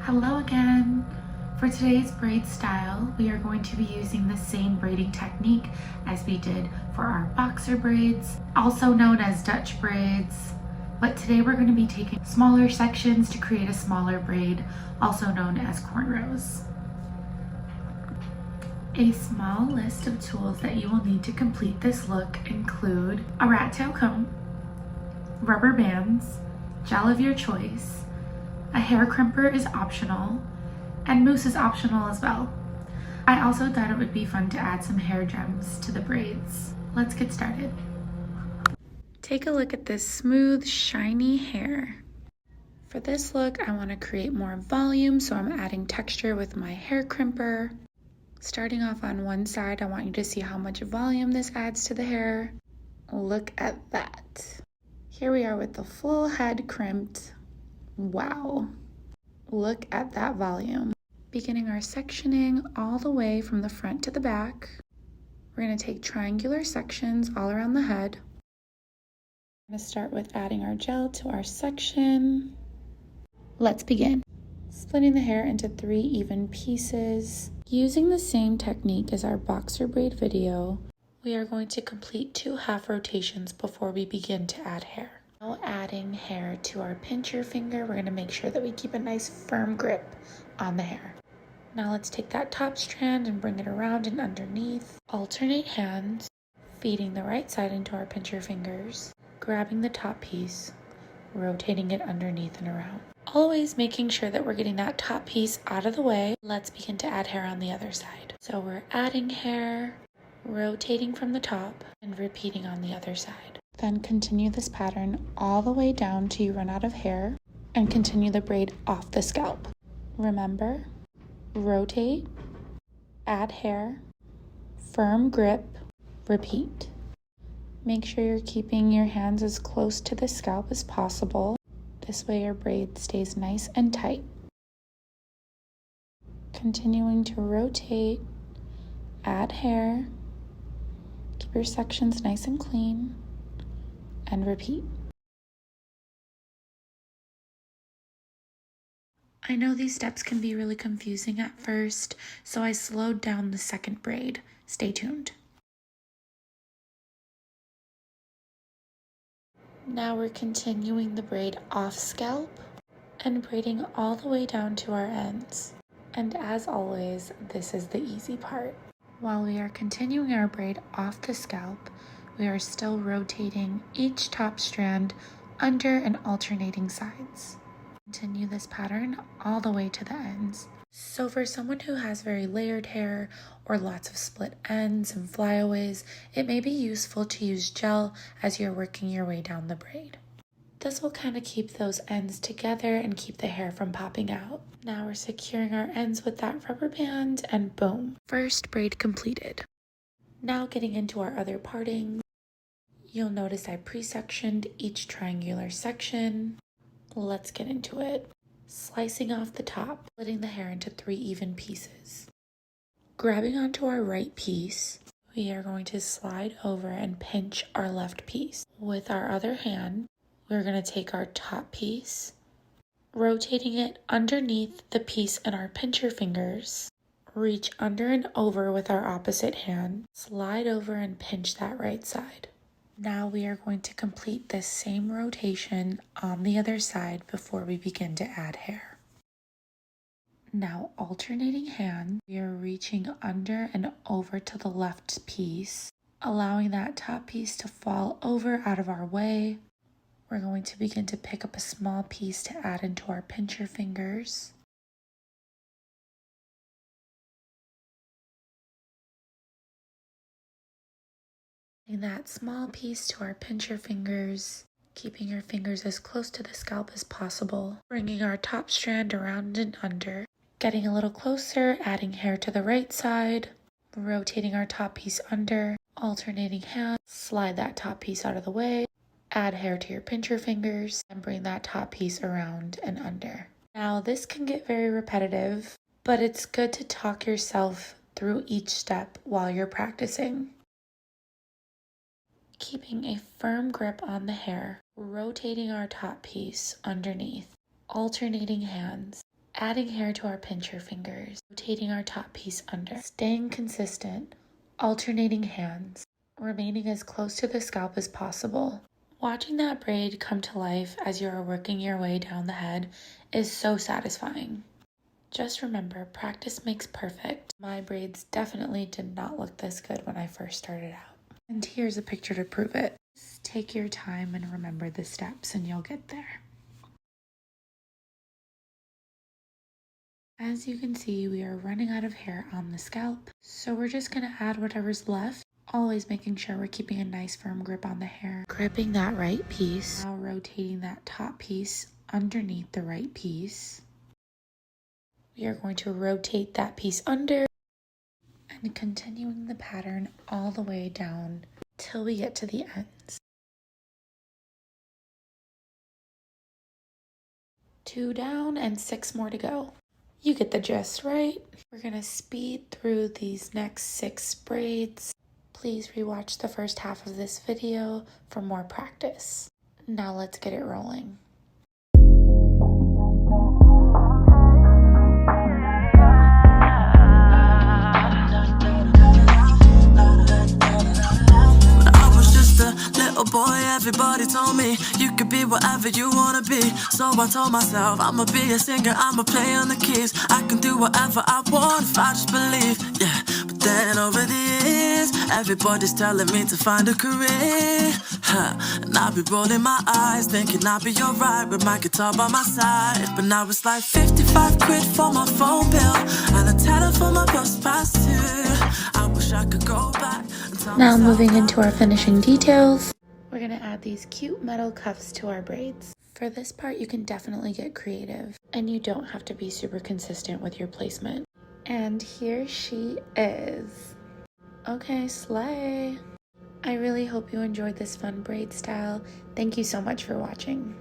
Hello again! For today's braid style, we are going to be using the same braiding technique as we did for our boxer braids, also known as Dutch braids. But today we're going to be taking smaller sections to create a smaller braid, also known as cornrows. A small list of tools that you will need to complete this look include a rat tail comb, rubber bands, gel of your choice, a hair crimper is optional, and mousse is optional as well. I also thought it would be fun to add some hair gems to the braids. Let's get started. Take a look at this smooth, shiny hair. For this look, I want to create more volume, so I'm adding texture with my hair crimper. Starting off on one side, I want you to see how much volume this adds to the hair. Look at that. Here we are with the full head crimped. Wow. Look at that volume. Beginning our sectioning all the way from the front to the back. We're going to take triangular sections all around the head. I'm going to start with adding our gel to our section. Let's begin. Splitting the hair into 3 even pieces. Using the same technique as our boxer braid video, we are going to complete 2 half rotations before we begin to add hair. Now adding hair to our pincher finger, we're going to make sure that we keep a nice firm grip on the hair. Now let's take that top strand and bring it around and underneath. Alternate hands, feeding the right side into our pincher fingers, grabbing the top piece, rotating it underneath and around. Always making sure that we're getting that top piece out of the way. Let's begin to add hair on the other side. So we're adding hair, rotating from the top, and repeating on the other side. Then continue this pattern all the way down till you run out of hair and continue the braid off the scalp. Remember, rotate, add hair, firm grip, repeat. Make sure you're keeping your hands as close to the scalp as possible. This way your braid stays nice and tight. Continuing to rotate, add hair, keep your sections nice and clean, and repeat. I know these steps can be really confusing at first, so I slowed down the second braid. Stay tuned. Now we're continuing the braid off scalp and braiding all the way down to our ends. And as always, this is the easy part. While we are continuing our braid off the scalp, we are still rotating each top strand under and alternating sides. Continue this pattern all the way to the ends. So for someone who has very layered hair or lots of split ends and flyaways, it may be useful to use gel as you're working your way down the braid. This will kind of keep those ends together and keep the hair from popping out. Now we're securing our ends with that rubber band and boom, first braid completed. Now getting into our other parting, you'll notice I pre-sectioned each triangular section. Let's get into it. Slicing off the top, splitting the hair into 3 even pieces. Grabbing onto our right piece, we are going to slide over and pinch our left piece. With our other hand, we're going to take our top piece, rotating it underneath the piece in our pincher fingers, reach under and over with our opposite hand, slide over and pinch that right side. Now we are going to complete this same rotation on the other side before we begin to add hair. Now alternating hands, we are reaching under and over to the left piece, allowing that top piece to fall over out of our way. We're going to begin to pick up a small piece to add into our pincher fingers. Adding that small piece to our pincher fingers, keeping your fingers as close to the scalp as possible, bringing our top strand around and under, getting a little closer, adding hair to the right side, rotating our top piece under, alternating hands, slide that top piece out of the way, add hair to your pincher fingers, and bring that top piece around and under. Now this can get very repetitive, but it's good to talk yourself through each step while you're practicing. Keeping a firm grip on the hair, rotating our top piece underneath, alternating hands, Adding hair to our pincher fingers, rotating our top piece under, staying consistent, alternating hands, remaining as close to the scalp as possible. Watching that braid come to life as you are working your way down the head is so satisfying. Just remember, practice makes perfect. My braids definitely did not look this good when I first started out. And here's a picture to prove it. Just take your time and remember the steps and you'll get there. As you can see, we are running out of hair on the scalp, so we're just going to add whatever's left, always making sure we're keeping a nice firm grip on the hair. Gripping that right piece, now rotating that top piece underneath the right piece. We are going to rotate that piece under and continuing the pattern all the way down till we get to the ends. 2 down and 6 more to go. You get the gist, right? We're gonna speed through these next 6 braids. Please rewatch the first half of this video for more practice. Now let's get it rolling. Boy, everybody told me you could be whatever you wanna be. So I told myself I'ma be a singer, I'ma play on the keys. I can do whatever I want if I just believe, yeah. But then over the years, everybody's telling me to find a career, and I'll be rolling my eyes, thinking I'll be alright with my guitar by my side. But now it's like 55 quid for my phone bill and a tenner for my bus pass too. I wish I could go back and tell Now myself moving into our finishing details. We're gonna add these cute metal cuffs to our braids. For this part, you can definitely get creative, and you don't have to be super consistent with your placement. And here she is. Okay, slay. I really hope you enjoyed this fun braid style. Thank you so much for watching.